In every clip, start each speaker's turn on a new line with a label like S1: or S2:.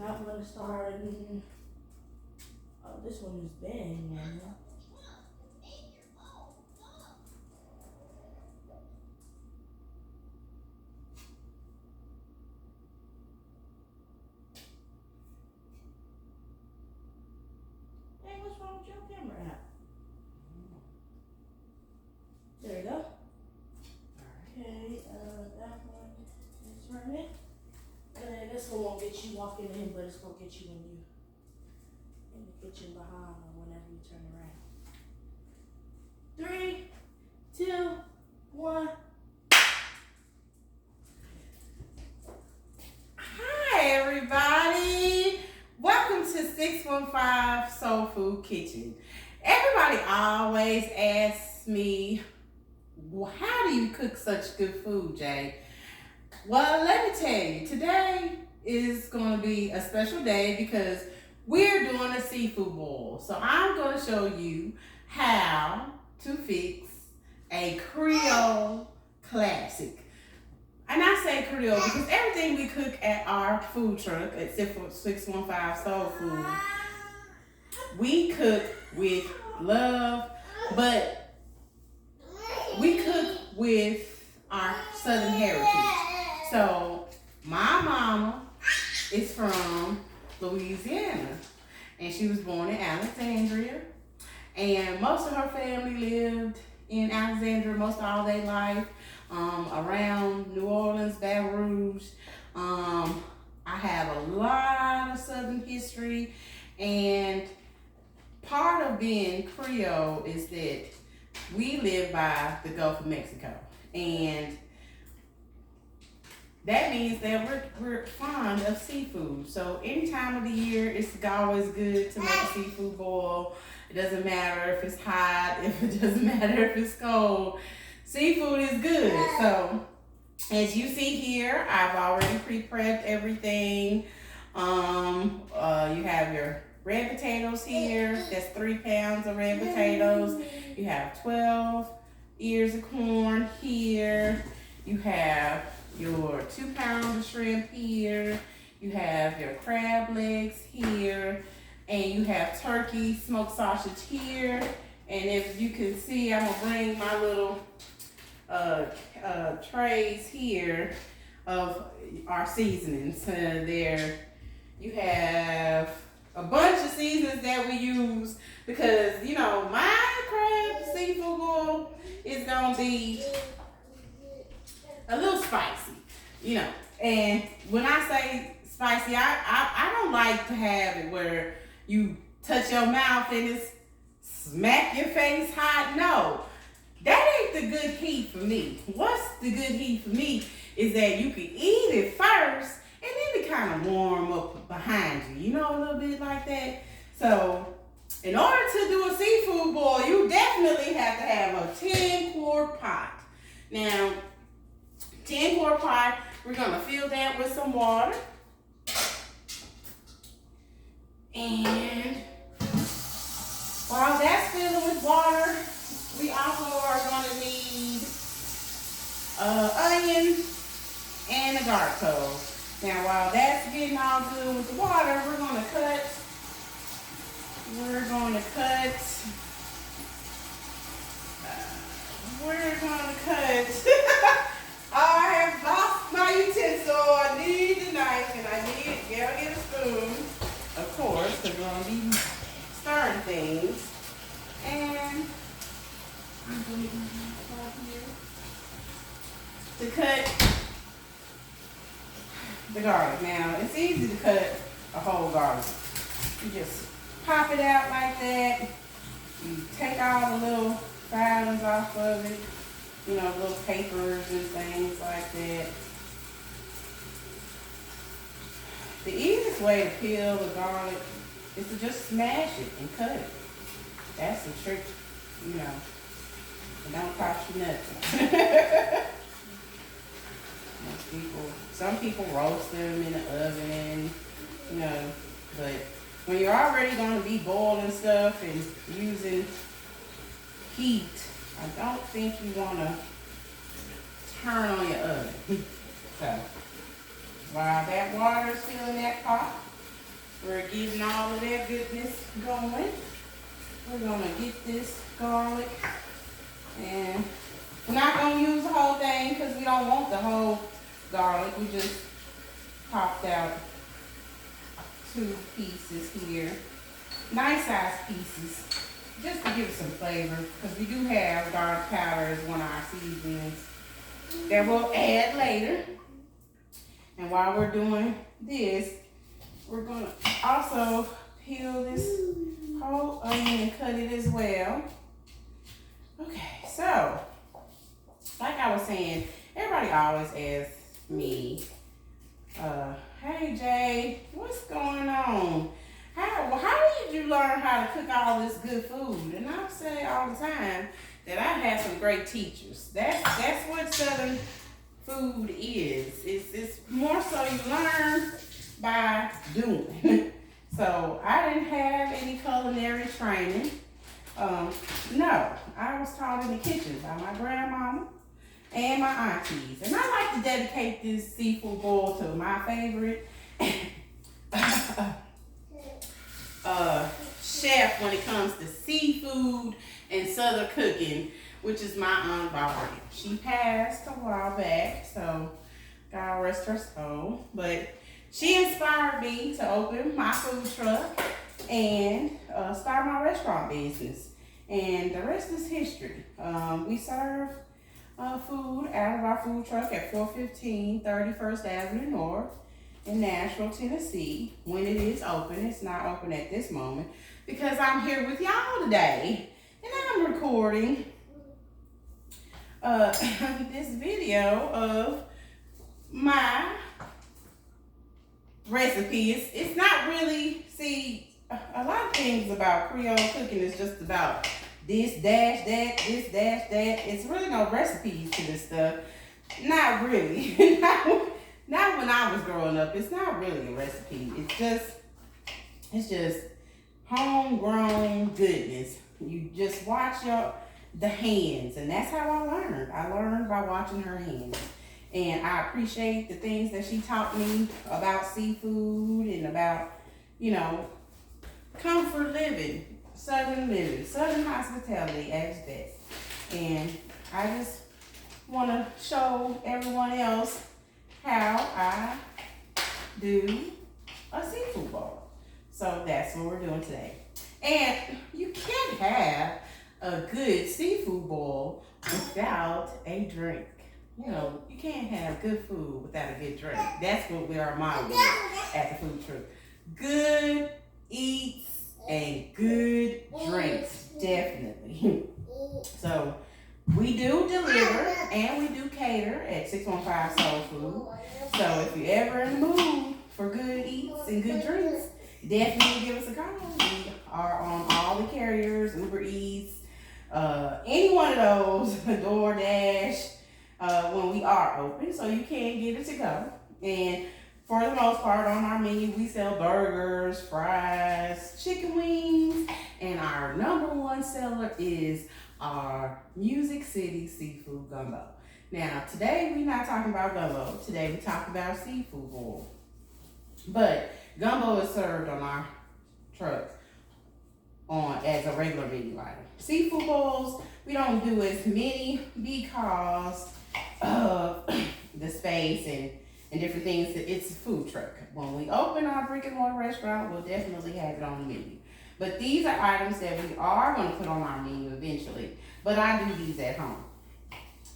S1: That one started. Oh, this one is bang, man. Hey, what's wrong with your camera app? There you go. Okay, that one is running. And then this one won't get you walking in, but it's gonna get you when you in the kitchen behind or whenever you turn around. 3, 2, 1.
S2: Hi everybody! Welcome to 615 Soul Food Kitchen. Everybody always asks me, well, how do you cook such good food, Jay? Well, let me tell you, today is going to be a special day because we're doing a seafood boil. So I'm going to show you how to fix a Creole classic. And I say Creole because everything we cook at our food truck, except for 615 Soul Food, we cook with love, but we cook with our Southern heritage. So my mama is from Louisiana, and she was born in Alexandria, and most of her family lived in Alexandria most all their life. Around New Orleans, Baton Rouge. I have a lot of Southern history, and part of being Creole is that we live by the Gulf of Mexico, and that means that we're fond of seafood. So any time of the year, it's always good to make a seafood boil. It doesn't matter if it's hot, if it doesn't matter if it's cold. Seafood is good. So as you see here, I've already pre-prepped everything. You have your red potatoes here. That's 3 pounds of red potatoes. You have 12 ears of corn here. You have your 2 pounds of shrimp here. You have your crab legs here. And you have turkey smoked sausage here. And if you can see, I'm gonna bring my little trays here of our seasonings. There you have a bunch of seasonings that we use because, you know, my crab seafood boil is gonna be a little spicy, you know. And when I say spicy, I don't like to have it where you touch your mouth and it's smack your face hot. No. That ain't the good heat for me. What's the good heat for me is that you can eat it first and then it kind of warm up behind you. You know, a little bit like that. So, in order to do a seafood boil, you definitely have to have a 10-quart pot. Now, 10-quart pot, we're going to fill that with some water. And while that's filling with water, we also are going to need onion and a garlic clove. Now, while that's getting all good with the water, we're going to cut. I have lost my utensil. I need a knife and I gotta get a spoon, of course, because we're going to be stirring things. And I'm going to here to cut the garlic. Now, it's easy to cut a whole garlic. You just pop it out like that. You take all the little filings off of it, you know, little papers and things like that. The easiest way to peel the garlic is to just smash it and cut it. That's the trick, you know. It don't cost you nothing. Some people roast them in the oven, you know, but when you're already going to be boiling stuff and using heat, I don't think you want to turn on your oven. So, while that water is filling that pot, We're getting all of that goodness going. We're gonna get this garlic, and we're not gonna use the whole thing because we don't want the whole garlic. We just popped out 2 pieces here, nice size pieces, just to give it some flavor, because we do have garlic powder as one of our seasonings that we'll add later. And while we're doing this, we're gonna also peel this whole onion and cut it as well. Okay, so like I was saying, everybody always asks me, hey Jay, what's going on? How did you learn how to cook all this good food? And I say all the time that I had some great teachers. That's what Southern food is. It's more so you learn by doing. So I didn't have any culinary training. No, I was taught in the kitchen by my grandmama and my aunties. And I like to dedicate this seafood boil to my favorite chef when it comes to seafood and Southern cooking, which is my Aunt Barbara. She passed a while back, so God rest her soul. But she inspired me to open my food truck and start my restaurant business. And the rest is history. We serve food out of our food truck at 415 31st Avenue North in Nashville, Tennessee. When it is open, it's not open at this moment because I'm here with y'all today. And I'm recording this video of my recipe. It's not really, see, a lot of things about Creole cooking is just about this dash that, this dash that. It's really no recipes to this stuff. Not really. Not when I was growing up. It's not really a recipe. It's just homegrown goodness. You just watch the hands, and that's how I learned. I learned by watching her hands. And I appreciate the things that she taught me about seafood and about, comfort living, Southern hospitality at its best. And I just want to show everyone else how I do a seafood bowl. So that's what we're doing today. And you can't have a good seafood bowl without a drink. You can't have good food without a good drink. That's what we are modeling at the food truck. Good eats and good drinks, definitely. So we do deliver and we do cater at 615 Soul Food. So if you're ever in the mood for good eats and good drinks, definitely give us a call. We are on all the carriers, Uber Eats, any one of those, DoorDash, when we are open, so you can get it to go. And for the most part on our menu, we sell burgers, fries, chicken wings, and our #1 seller is our Music City Seafood Gumbo. Now, today we're not talking about gumbo. Today we're talking about seafood boil. But gumbo is served on our truck as a regular menu item. Seafood bowls, we don't do as many because of the space and different things. It's a food truck. When we open our brick and mortar restaurant, we'll definitely have it on the menu. But these are items that we are going to put on our menu eventually. But I do these at home.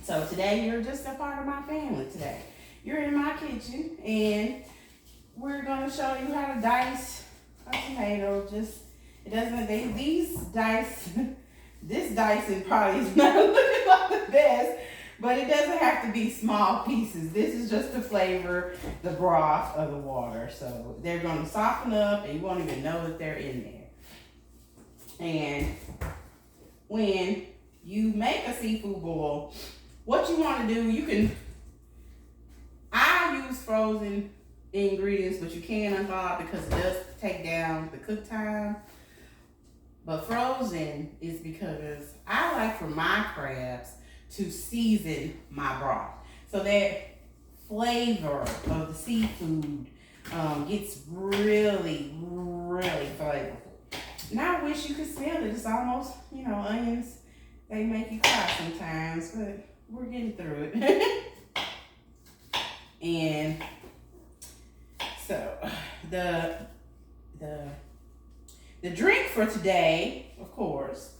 S2: So today you're just a part of my family today. You're in my kitchen and we're going to show you how to dice a tomato. This dicing probably is not looking like the best, but it doesn't have to be small pieces. This is just to flavor the broth of the water. So they're going to soften up and you won't even know that they're in there. And when you make a seafood boil, what you want to do, I use frozen ingredients, but you can unthaw because it does take down the cook time. But frozen is because I like for my crabs to season my broth. So that flavor of the seafood gets really, really flavorful. Now I wish you could smell it. It's almost, onions, they make you cry sometimes, but we're getting through it. And so the drink for today, of course,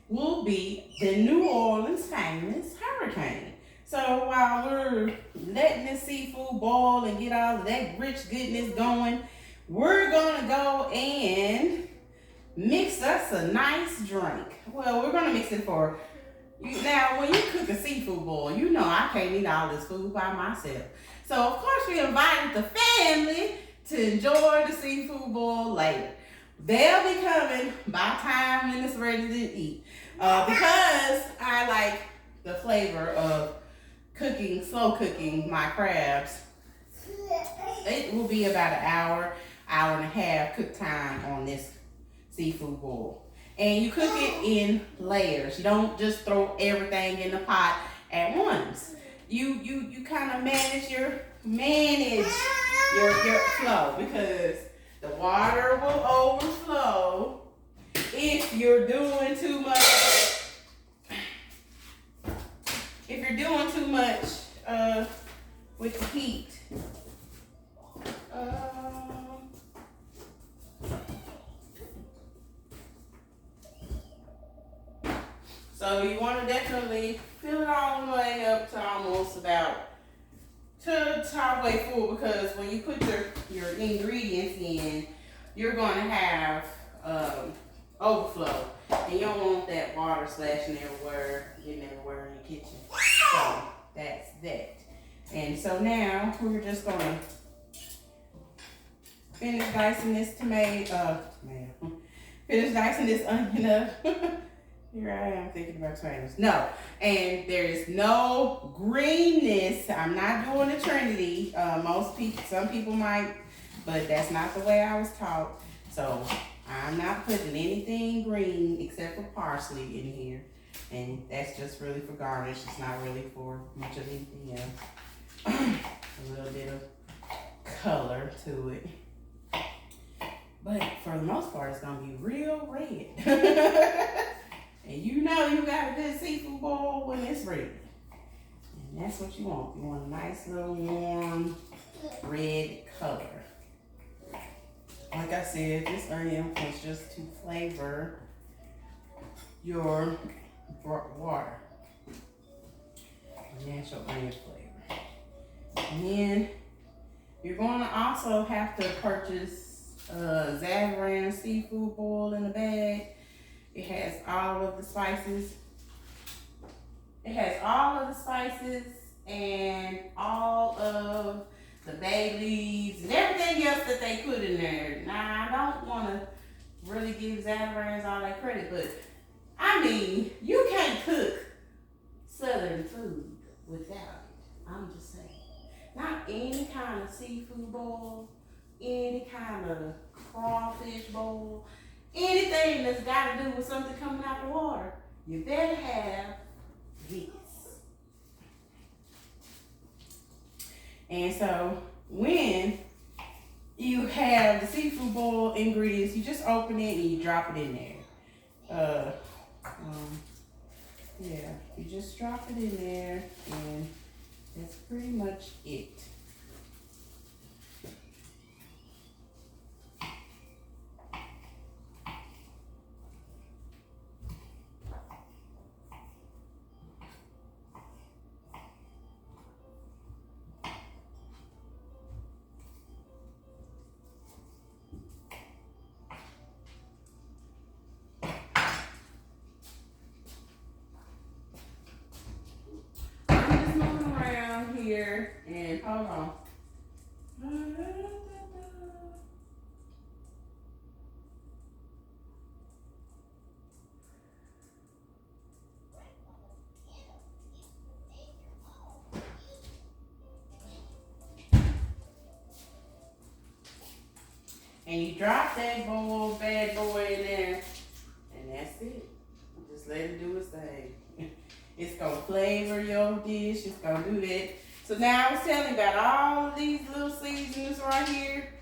S2: will be the New Orleans famous hurricane. So while we're letting the seafood boil and get all of that rich goodness going, we're gonna go and mix us a nice drink. Well, we're gonna mix it for you. Now, when you cook a seafood boil, I can't eat all this food by myself. So of course we invited the family to enjoy the seafood boil later. They'll be coming by time when it's ready to eat. Because I like the flavor of slow cooking my crabs. It will be about an hour and a half cook time on this seafood boil. And you cook it in layers. You don't just throw everything in the pot at once. You kind of manage your flow, because the water will overflow if you're doing too much. If you're doing too much with the heat. So you want to definitely fill it all the way up to almost about to halfway full, because when you put your ingredients in, you're going to have overflow, and you don't want that water splashing getting everywhere in the kitchen. So that's that. And so now we're just going to finish dicing this finish dicing this onion up. Here I am thinking about tomatoes. No, and there is no greenness. I'm not doing the Trinity. Some people might, but that's not the way I was taught. So I'm not putting anything green except for parsley in here. And that's just really for garnish. It's not really for much of anything else. A little bit of color to it. But for the most part, it's going to be real red. And you got a good seafood boil when it's ready. And that's what you want. You want a nice little warm red color. Like I said, this onion was just to flavor your water. Natural onion flavor. And then you're going to also have to purchase Zatarain's seafood boil in a bag. It has all of the spices. And all of the bay leaves and everything else that they put in there. Now, I don't want to really give Zatarain's all that credit, but I mean, you can't cook Southern food without it. I'm just saying. Not any kind of seafood boil, any kind of crawfish boil. Anything that's got to do with something coming out the water, you better have this. And so when you have the seafood boil ingredients, you just open it and you drop it in there. You just drop it in there, and that's pretty much it. Here and hold on. And you drop that bad boy in there, and that's it. Just let it do its thing. It's gonna flavor your dish. It's gonna do that. So now I was telling you about all of these little seasonings right here.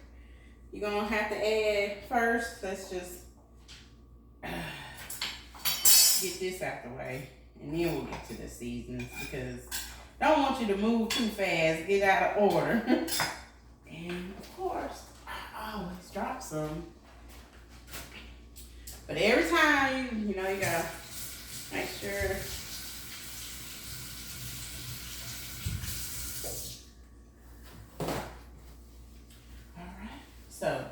S2: you're gonna have to add first. Let's just get this out the way, and then we'll get to the seasonings because I don't want you to move too fast, get out of order. And of course, I always drop some. But every time, you gotta make sure. Alright, so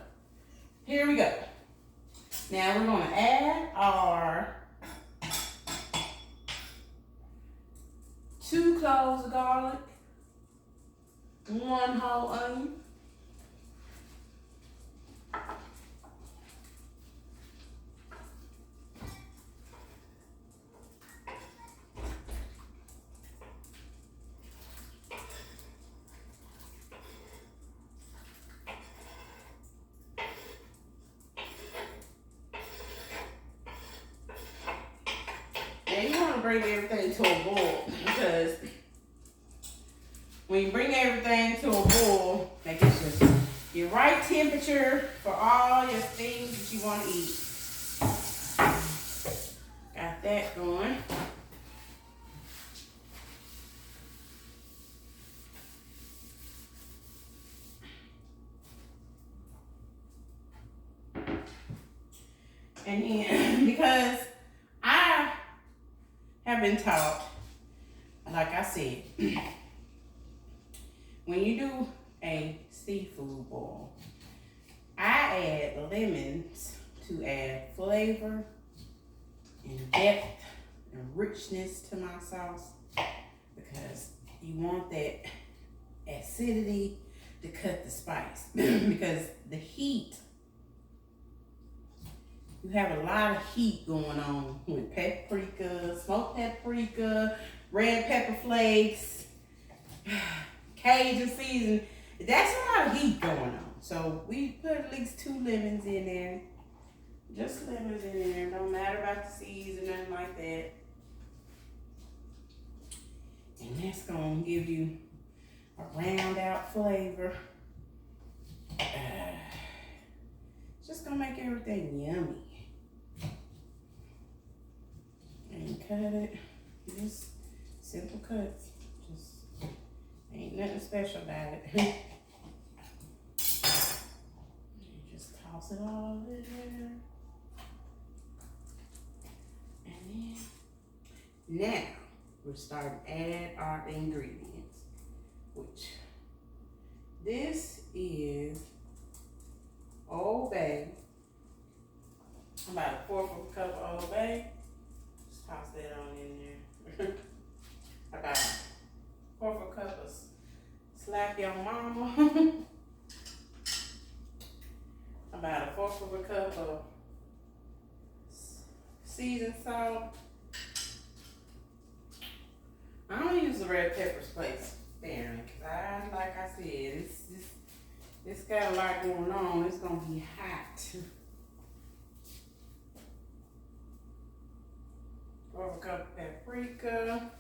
S2: here we go. Now we're gonna add our 2 cloves of garlic, 1 whole onion, and you want to bring everything to a boil because when you bring everything to a boil, make it just your right temperature for all your things that you want to eat. Got that going. And then, because I have been taught, like I said, when you do a seafood boil, I add lemons to add flavor and depth and richness to my sauce because you want that acidity to cut the spice because the heat, you have a lot of heat going on with paprika, smoked paprika, red pepper flakes, Cajun season. That's a lot of heat going on. So we put at least 2 lemons in there. Just lemons in there. Don't matter about the seeds or nothing like that. And that's going to give you a round out flavor. It's just going to make everything yummy. And cut it, just simple cuts, just ain't nothing special about it. You just toss it all in there. And then, now, we're starting to add our ingredients, which this is Old Bay, about 1/4 cup of Old Bay. Toss that on in there. About 1/4 cup of Slap Your Mama. About 1/4 cup of seasoned salt. I don't use the red pepper flakes sparingly because like I said, it's got a lot going on. It's gonna be hot. 1/4 cup of paprika,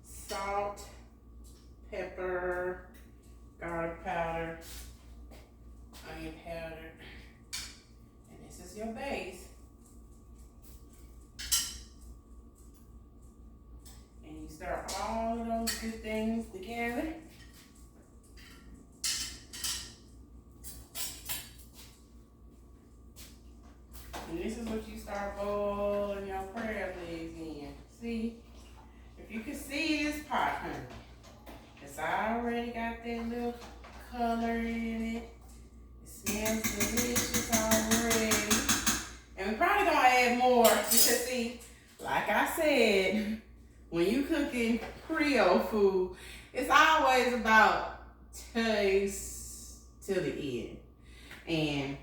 S2: salt, pepper, garlic powder, onion powder, and this is your base. And you stir all of those good things together. And this is what you start boiling your crab legs in. See? If you can see this pot, honey, it's already got that little color in it. It smells delicious already. And we're probably gonna add more because see, like I said, when you cooking Creole food, it's always about taste to the end. And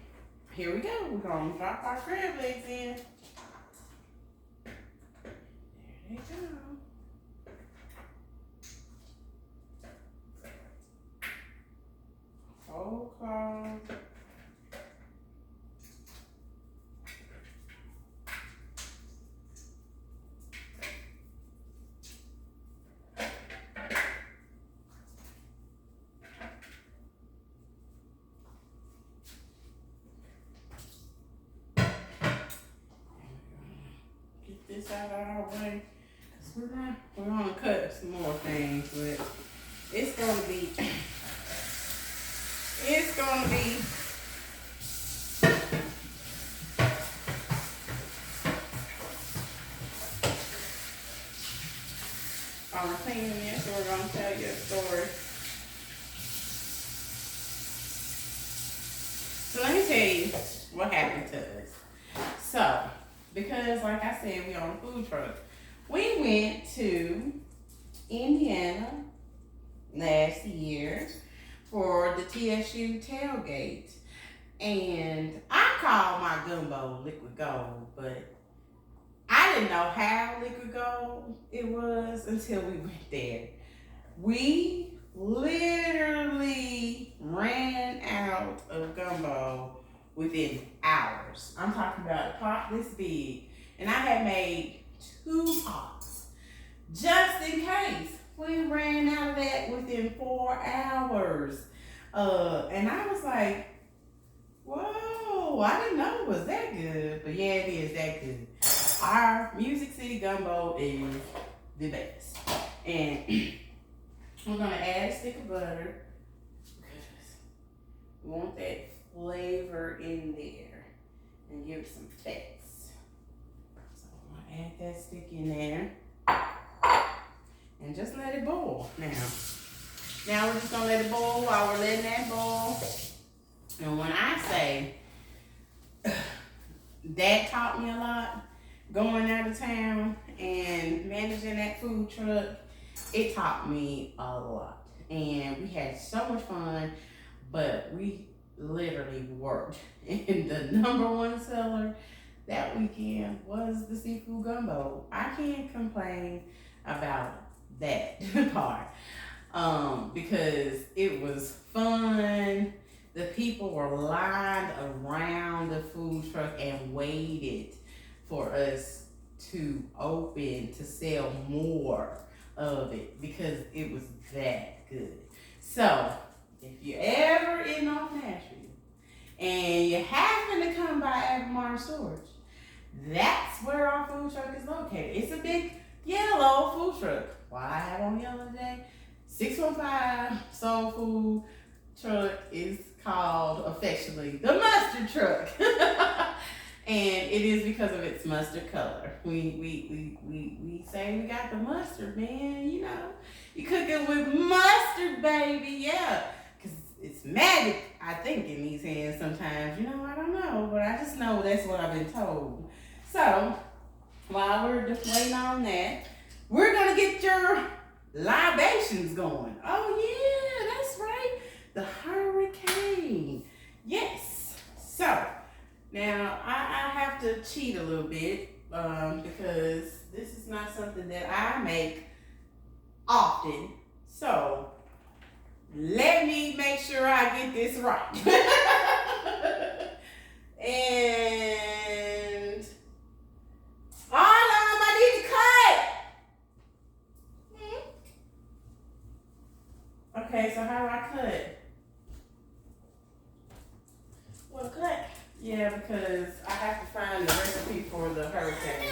S2: here we go. We're going to drop our crab legs in. There they go. Whole cloth. this out of our way. Cause we're gonna cut some more things, but it's gonna be on cleaning this, so we're gonna tell you a story. So let me tell you what happened to us. So, because like I said, we on a food truck. We went to Indiana last year for the TSU tailgate. And I called my gumbo liquid gold, but I didn't know how liquid gold it was until we went there. We literally ran out of gumbo within hours. I'm talking about a pot this big, and I had made 2 pots just in case. We ran out of that within 4 hours. And I was like, whoa, I didn't know it was that good. But yeah, it is that good. Our Music City gumbo is the best. And we're gonna add a stick of butter because we want that flavor in there and give it some fats. So I'm gonna add that stick in there and just let it boil now. Now we're just gonna let it boil while we're letting that boil. And when I say Dad taught me a lot going out of town and managing that food truck, it taught me a lot. And we had so much fun, but we literally worked. And the #1 seller that weekend was the seafood gumbo. I can't complain about that part because it was fun. The people were lined around the food truck and waited for us to open to sell more of it because it was that good. So if you're ever in North Nashville and you happen to come by Albemarle Storage, that's where our food truck is located. It's a big yellow food truck. Why I have on yellow today? 615 Soul Food Truck is called affectionately the mustard truck. And it is because of its mustard color. We say we got the mustard, man. You know, you cook it with mustard, baby. Yeah, because it's magic, I think, in these hands sometimes. You know, I don't know, but I just know that's what I've been told. So while we're just waiting on that, we're gonna get your libations going. Oh yeah, that's right. The hurricane. Yes. So now I have to cheat a little bit because this is not something that I make often. So let me make sure I get this right. And I need to cut. Okay, so how do I cut?
S1: Wanna cut?
S2: Yeah, because I have to find the recipe for the hurricane.